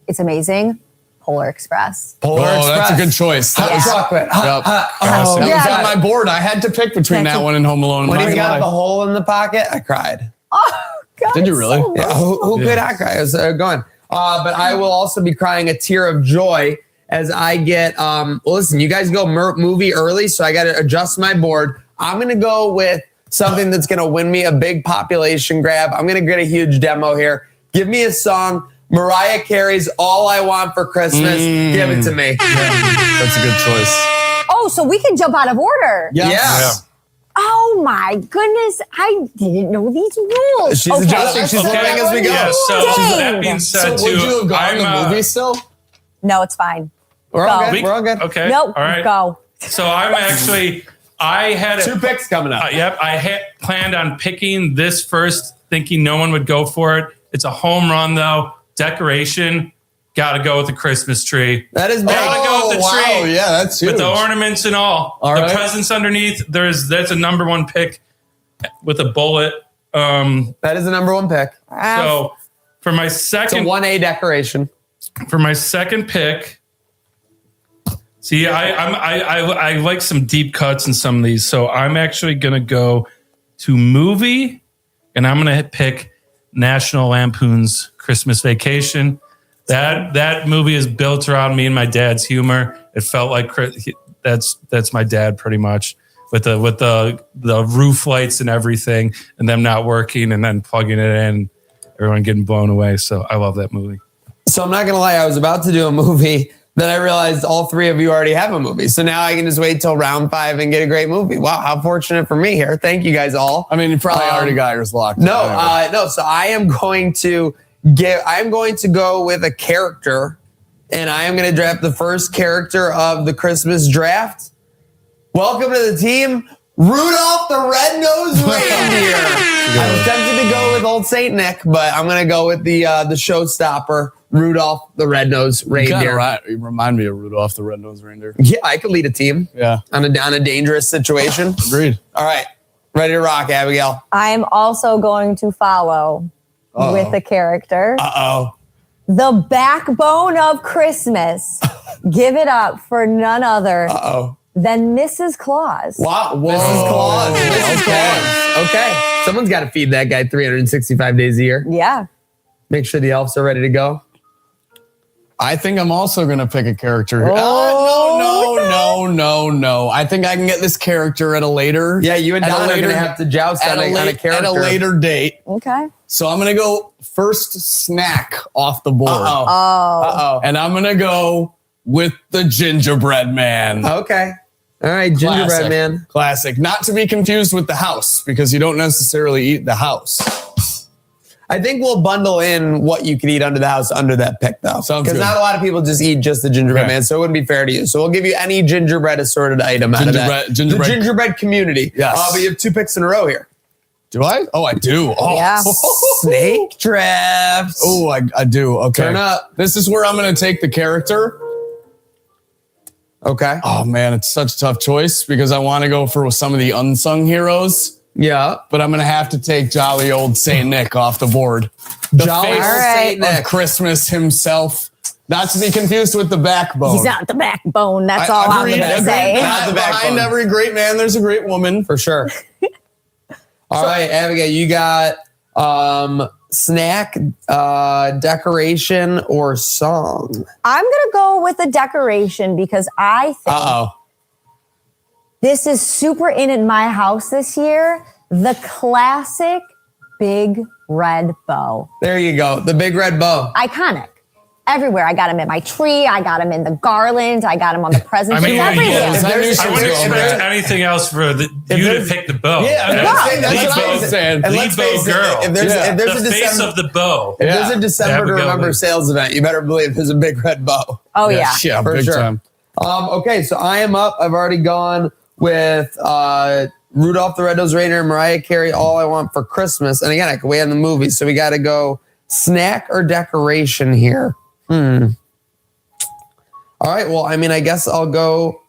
it's amazing. Polar Express. Polar Express. That's a good choice. Hot chocolate. That was yeah. on my board. I had to pick between that one and Home Alone. When Not he gonna got lie. the hole in the pocket, I cried. Oh, God. Did you really? So Yeah, who could not cry? I was going. But I will also be crying a tear of joy as I get, well, listen, you guys go movie early, so I got to adjust my board. I'm going to go with something that's going to win me a big population grab. I'm going to get a huge demo here. Give me a song. Mariah Carey's All I Want for Christmas. Give it to me. That's a good choice. Oh, so we can jump out of order. Yes. Oh my goodness, I didn't know these rules. She's adjusting. She's Okay. learning as we go. Yeah, so Dang. that being So said, would too, you have gone the movie still? No, it's fine. We're all Go. good. We're all good. Okay. Nope, All right. go. So I'm actually, I had Two picks coming up. yep, I had planned on picking this first, thinking no one would go for it. It's a home run though. Decoration, got to go with the Christmas tree. That is big. Gotta go with the tree. Yeah, that's huge. With the ornaments and all. All the right. presents underneath. That's a number one pick with a bullet. That is the number one pick. So for my It's a second 1A decoration. pick, see, I like some deep cuts in some of these, so I'm actually gonna go to movie, and I'm gonna pick National Lampoon's Christmas Vacation. That movie is built around me and my dad's humor. It felt like that's my dad pretty much, with the roof lights and everything, and them not working, and then plugging it in, everyone getting blown away. So I love that movie. So I'm not going to lie. I was about to do a movie. Then I realized all three of you already have a movie. So now I can just wait till round 5 and get a great movie. Wow. How fortunate for me here. Thank you guys all. I mean, you probably already got yours locked. No. So I am going to go with a character, and I am going to draft the first character of the Christmas draft. Welcome to the team, Rudolph the Red-Nosed Reindeer. I was tempted to go with Old Saint Nick, but I'm going to go with the showstopper, Rudolph the Red-Nosed Reindeer. You remind me of Rudolph the Red-Nosed Reindeer. Yeah, I could lead a team. Yeah. On a dangerous situation. Agreed. All right. Ready to rock, Abigail. I'm also going to follow with a character. Uh-oh. The backbone of Christmas. Give it up for none other Uh-oh. than Mrs. Claus. Wow. Mrs. Claus. Mrs. Claus. Okay. Someone's got to feed that guy 365 days a year. Yeah. Make sure the elves are ready to go. I think I'm also going to pick a character. Oh, No. I think I can get this character at a later. Yeah, you and at a Don are going to later- have to joust on a character. At a later date. Okay. So I'm going to go first snack off the board. Uh-oh. Oh. Uh-oh. And I'm going to go with the gingerbread man. Okay. All right, gingerbread Classic. man. Classic. Not to be confused with the house, because you don't necessarily eat the house. I think we'll bundle in what you can eat under the house under that pick, though. Sounds Because good. not a lot of people just eat just the gingerbread Okay. man, so it wouldn't be fair to you. So we'll give you any gingerbread assorted item out of that. Gingerbread. The gingerbread community. Yes. But you have 2 picks in a row here. Do I? Oh, I do. Oh, Yeah. Snake drafts. Oh, I do. Okay. Turn up. This is where I'm going to take the character. Okay. Oh, man, it's such a tough choice because I want to go for some of the unsung heroes, Yeah. but I'm going to have to take jolly old Saint Nick off the board. The Jolly face old All right. Saint of Nick. Christmas himself. Not to be confused with the backbone. He's not the backbone. That's all I'm going to say. Not the Behind backbone. every great man, there's a great woman. For sure. All right, Abigail, you got snack, decoration, or song? I'm going to go with the decoration because I think Uh-oh. this is super in my house this year. The classic big red bow. There you go. The big red bow. Iconic. Everywhere. I got them in my tree. I got them in the garland. I got them on the presents. I mean, It's everywhere. I wouldn't expect anything else for you to there's- pick the bow. Yeah, Yeah. that's what I was saying. And let's Lead bow face it, girl. if there's the a face December, of the bow. if there's a December to Abigail remember Lee. sales event, you better believe there's a big red bow. Oh, yeah. Yeah, For big sure. time. Okay, so I am up. I've already gone with Rudolph the Red-Nosed Reindeer and Mariah Carey, All I Want for Christmas. And again, I can wait on the movie, so we got to go snack or decoration here. All right, well, I mean, I guess I'll go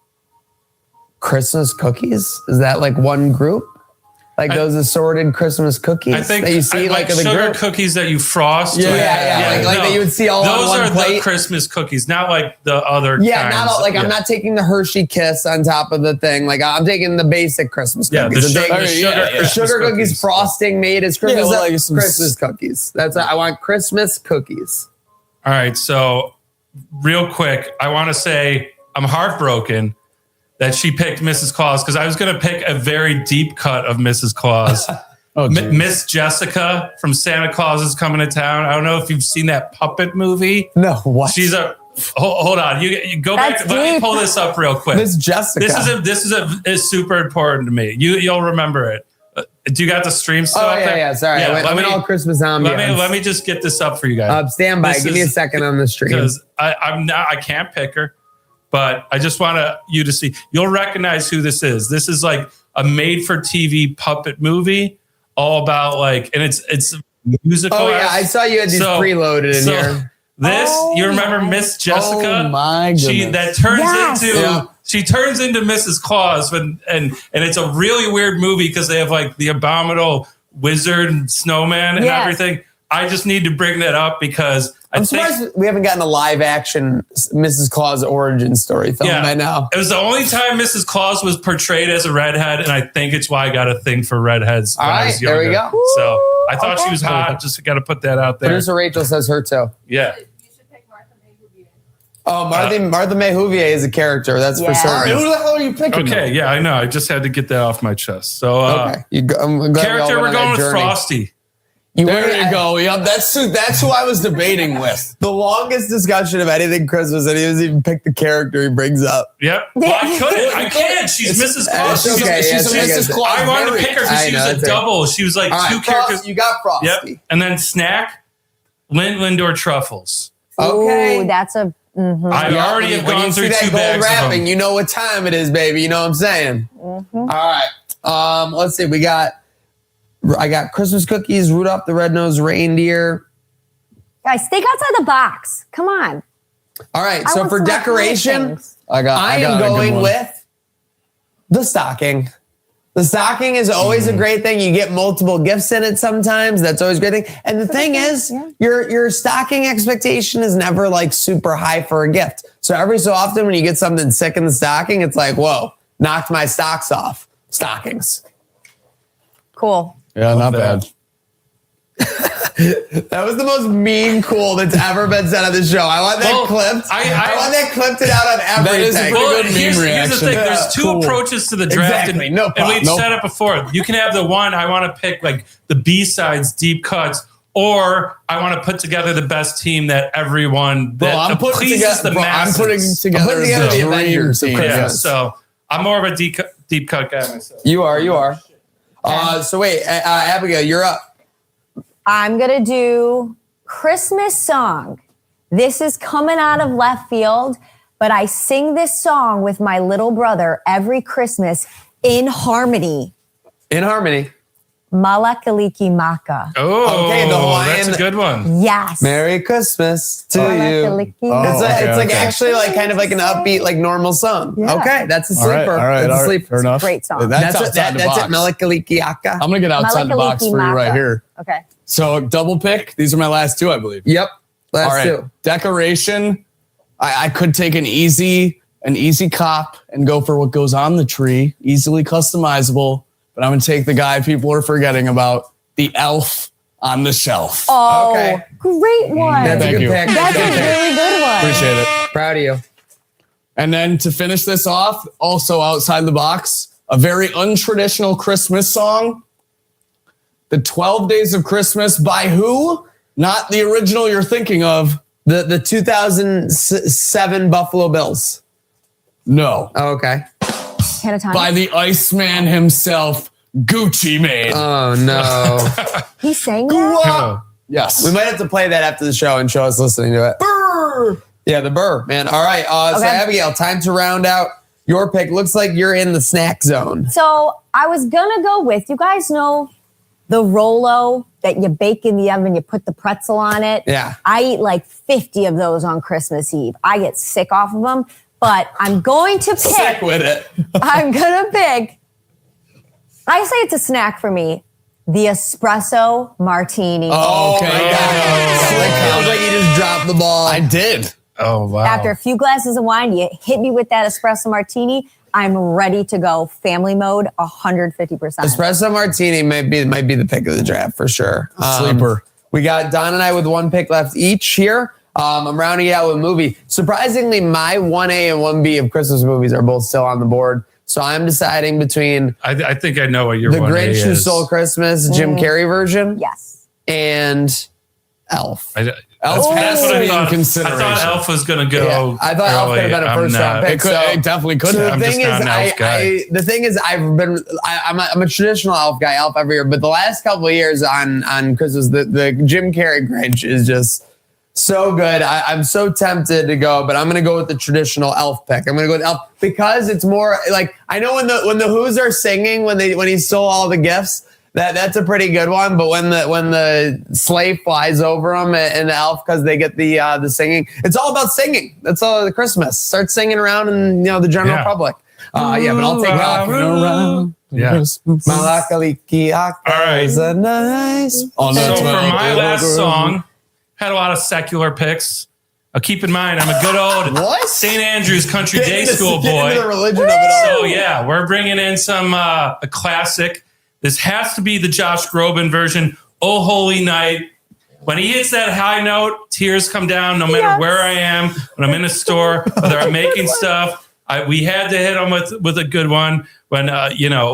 Christmas cookies? Is that like one group? Like those assorted Christmas cookies I think that you see like in the sugar group? cookies that you frost. Yeah. Like that you would see all on those one are plate. the Christmas cookies, not like the other. Yeah, kinds. not all, like I'm not taking the Hershey Kiss on top of the thing. Like I'm taking the basic Christmas cookies. the sugar cookies, frosting made as Christmas, like Christmas cookies. That's I want Christmas cookies. All right, so real quick, I want to say I'm heartbroken that she picked Mrs. Claus because I was going to pick a very deep cut of Mrs. Claus. Miss Jessica from Santa Claus is Coming to Town. I don't know if you've seen that puppet movie. No, what? She's a hold on. You go That's back. Let me pull this up real quick. Miss Jessica. This is super important to me. You'll remember it. Do you got the stream still? up there? Yeah. Sorry, I'm in all Christmas ambience. Let me just get this up for you guys. Stand by. Give me a second on the stream because I can't pick her. But I just want you to see. You'll recognize who this is. This is like a made-for-TV puppet movie, all about like, and it's musical. Oh yeah, I saw you had these preloaded in here. You remember Miss Jessica? Oh my goodness. She turns into Mrs. Claus, and it's a really weird movie because they have like the abominable wizard and snowman and everything. I just need to bring that up because I'm surprised we haven't gotten a live action Mrs. Claus origin story film by now. It was the only time Mrs. Claus was portrayed as a redhead, and I think it's why I got a thing for redheads when I was younger. There we go. So I thought she was hot. Just got to put that out there. Producer Rachel says her too. Yeah. Oh, Martha May Huvier is a character. That's for sure. Who the hell are you picking? Okay, yeah, I know. I just had to get that off my chest. So, I'm glad character, we're going with Frosty. There you go. Yep, that's who I was debating with. The longest discussion of anything Christmas, and he doesn't even pick the character he brings up. Yep. Well, I can't. She's Mrs. Claus. She's Mrs. Claus. I wanted to pick her because she was a double. She was like two characters. You got Frosty. Yep. And then snack, Lindor truffles. Okay. Ooh, that's a. Mm-hmm. I already have gone through two bags wrapping, of them. you know what time it is, baby. You know what I'm saying? Mm-hmm. All right. Let's see. I got Christmas cookies, Rudolph the Red-Nosed Reindeer. Guys, think outside the box. Come on. All right. So for decoration, I am going with the stocking. The stocking is always a great thing. You get multiple gifts in it sometimes. That's always a great thing. And the thing is, your stocking expectation is never like super high for a gift. So every so often when you get something sick in the stocking, it's like, whoa, knocked my stocks off. Stockings. Cool. Yeah, not bad. That was the most mean cool that's ever been said on the show. I want that clipped. I want that clipped out on everything. That is a pretty good meme here's reaction. the thing. There's two approaches to the draft. Exactly. And we've said it before. You can have the one, I want to pick like the B-sides, deep cuts, or I want to put together the best team that everyone that pleases the masses. I'm putting together the Avengers of Christmas. Yeah, so I'm more of a deep cut guy myself. You are. So wait, Abigail, you're up. I'm going to do Christmas song. This is coming out of left field, but I sing this song with my little brother every Christmas in harmony. In harmony. Malakaliki Maka. Oh, okay, the Hawaiian, that's a good one. Yes. Merry Christmas to you. It's like actually like kind of like an upbeat, like normal song. Yeah. Okay, that's a sleeper. All right, that's a sleeper. Fair enough. Great song. That's it. outside the box. That's it. Melakaliki Aka. I'm gonna get outside the box for you right here. Okay. So double pick. These are my last two, I believe. Yep. All right. Decoration. I could take an easy cop and go for what goes on the tree, easily customizable. But I'm gonna take the guy people are forgetting about, the elf on the shelf. Oh, okay. Great one. That's a good pick. That's a really good one. Appreciate it. Proud of you. And then to finish this off, also outside the box, a very untraditional Christmas song. The 12 Days of Christmas by who? Not the original you're thinking of. The 2007 Buffalo Bills. No. Oh, okay. By the Iceman himself, Gucci Mane. Oh, no. He sang that? Yes. We might have to play that after the show and show us listening to it. Burr. Yeah, the burr, man. All right. So, Abigail, time to round out your pick. Looks like you're in the snack zone. So I was going to go with, you guys know the Rolo that you bake in the oven, you put the pretzel on it. Yeah. I eat like 50 of those on Christmas Eve. I get sick off of them. but I'm going to Stick pick. with it. I'm going to pick. I say it's a snack for me. The espresso martini. Oh, my God. Slick feels like you just dropped the ball. I did. Oh, wow. After a few glasses of wine, you hit me with that espresso martini. I'm ready to go. Family mode, 150%. Espresso martini might be the pick of the draft for sure. Sleeper. We got Don and I with one pick left each here. I'm rounding it out with a movie. Surprisingly, my 1A and 1B of Christmas movies are both still on the board. So I'm deciding between I think I know what your The 1A Grinch Who is. Stole Christmas, Jim Carrey version, Yes. and Elf. That's Elf what has to I be in thought. I consideration. thought Elf was going to go. Yeah, I thought Elf could have been a I'm first round not- pick. It definitely could So have. the I'm thing just is, not an Elf guy. the thing is, I'm a traditional Elf guy, Elf every year. But the last couple of years on Christmas, the Jim Carrey Grinch is just so good. I'm so tempted to go, but I'm going to go with the traditional Elf pick. I'm going to go with Elf because it's more like, I know when the Who's are singing when he stole all the gifts. That's a pretty good one, but when the sleigh flies over them in Elf because they get the singing, it's all about singing. That's all the Christmas. Start singing around and the general public. But I'll take Elf. Yeah. Malakaliki All right. is a nice. Oh, So no, for no, my no, last no, song, had a lot of secular picks. Keep in mind, I'm a good old What? St. Andrew's Country Get Day into- School get into the boy. religion of it all. So yeah, we're bringing in some a classic. This has to be the Josh Groban version. Oh Holy Night. When he hits that high note, tears come down no matter where I am. When I'm in a store, whether I'm making stuff, we had to hit him with a good one. When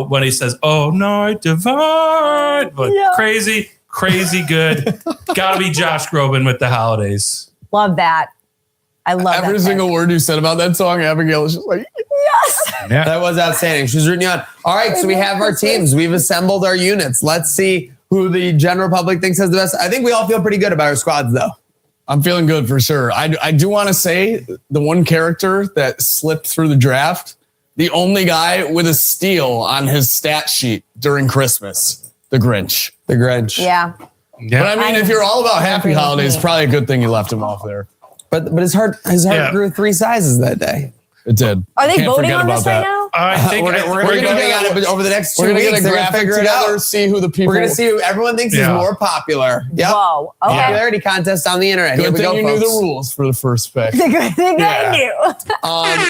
when he says, "Oh Night Divine," but crazy good. Got to be Josh Groban with the holidays. Love that. I love that. Every single word you said about that song, Abigail is just like, Yes. Yeah. That was outstanding. She's rooting you on. All right, so we have our teams. We've assembled our units. Let's see who the general public thinks has the best. I think we all feel pretty good about our squads, though. I'm feeling good for sure. I do want to say the one character that slipped through the draft, the only guy with a steal on his stat sheet during Christmas, the Grinch. The Grinch. Yeah. But I mean, if you're all about happy agree with holidays, me. probably a good thing you left him off there. But his heart grew 3 sizes that day. It did. Are they Can't voting forget on about this right that. now? I think We're going to be on it over the next 2 We're going to weeks. get a They're gonna graphic figure it together, out. see who the people. We're going to see who everyone thinks is more popular. Yep. Whoa. Okay. Popularity contest on the internet. Here Good we thing go, you knew folks. the rules for the first pick. The good thing I knew.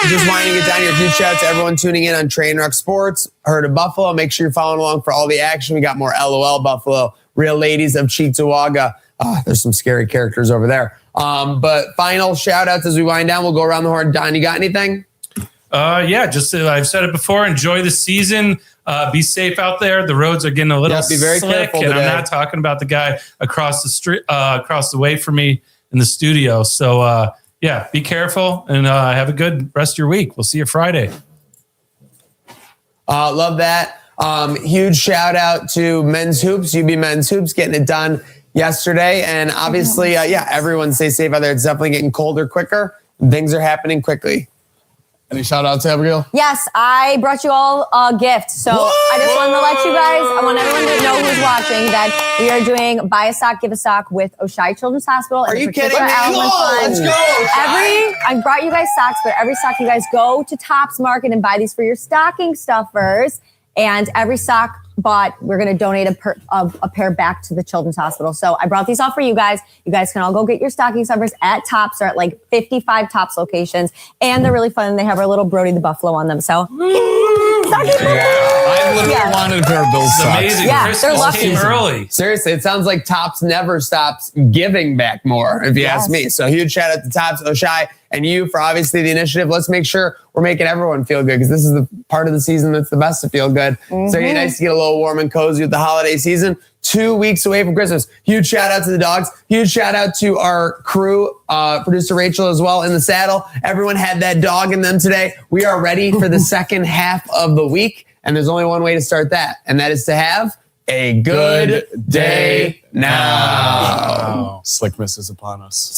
Just winding it down here. Huge shout out to everyone tuning in on Trainwreck Sports. Herd of Buffalo. Make sure you're following along for all the action. We got more LOL Buffalo. Real Ladies of Cheektowaga. There's some scary characters over there. But final shout outs as we wind down. We'll go around the horn. Don, you got anything? Just I've said it before. Enjoy the season. Be safe out there. The roads are getting a little be very slick, careful and today. I'm not talking about the guy across the street, across the way from me in the studio. So be careful and have a good rest of your week. We'll see you Friday. Love that. Huge shout out to Men's Hoops, UB Men's Hoops, getting it done yesterday. And obviously, everyone stay safe out there. It's definitely getting colder quicker. Things are happening quickly. Any shout outs, Abigail? Yes, I brought you all a gift. So I just wanted to let you guys, I want everyone to know who's watching that we are doing Buy a Sock, Give a Sock with Oshai Children's Hospital. Are and you Patricia kidding me? Allen Let's Fund. go, Oshai. I brought you guys socks, but every sock you guys go to Tops Market and buy these for your stocking stuffers. And every sock bought, we're going to donate a pair back to the Children's Hospital. So I brought these all for you guys. You guys can all go get your stocking stuffers at Tops. They're at like 55 Tops locations. And they're really fun. And they have our little Brody the Buffalo on them. So, I literally wanted a pair of Bill's It's socks. amazing. Yeah, Christmas they're lucky. came early. Seriously, it sounds like Tops never stops giving back more, if you ask me. So huge shout out to Tops, Oshai, and you for obviously the initiative. Let's make sure we're making everyone feel good because this is the part of the season that's the best to feel good. So it's nice to get a little warm and cozy with the holiday season. 2 weeks away from Christmas. Huge shout out to the dogs. Huge shout out to our crew, producer Rachel as well in the saddle. Everyone had that dog in them today. We are ready for the second half of the week. And there's only one way to start that. And that is to have a good day now. Slickness is upon us.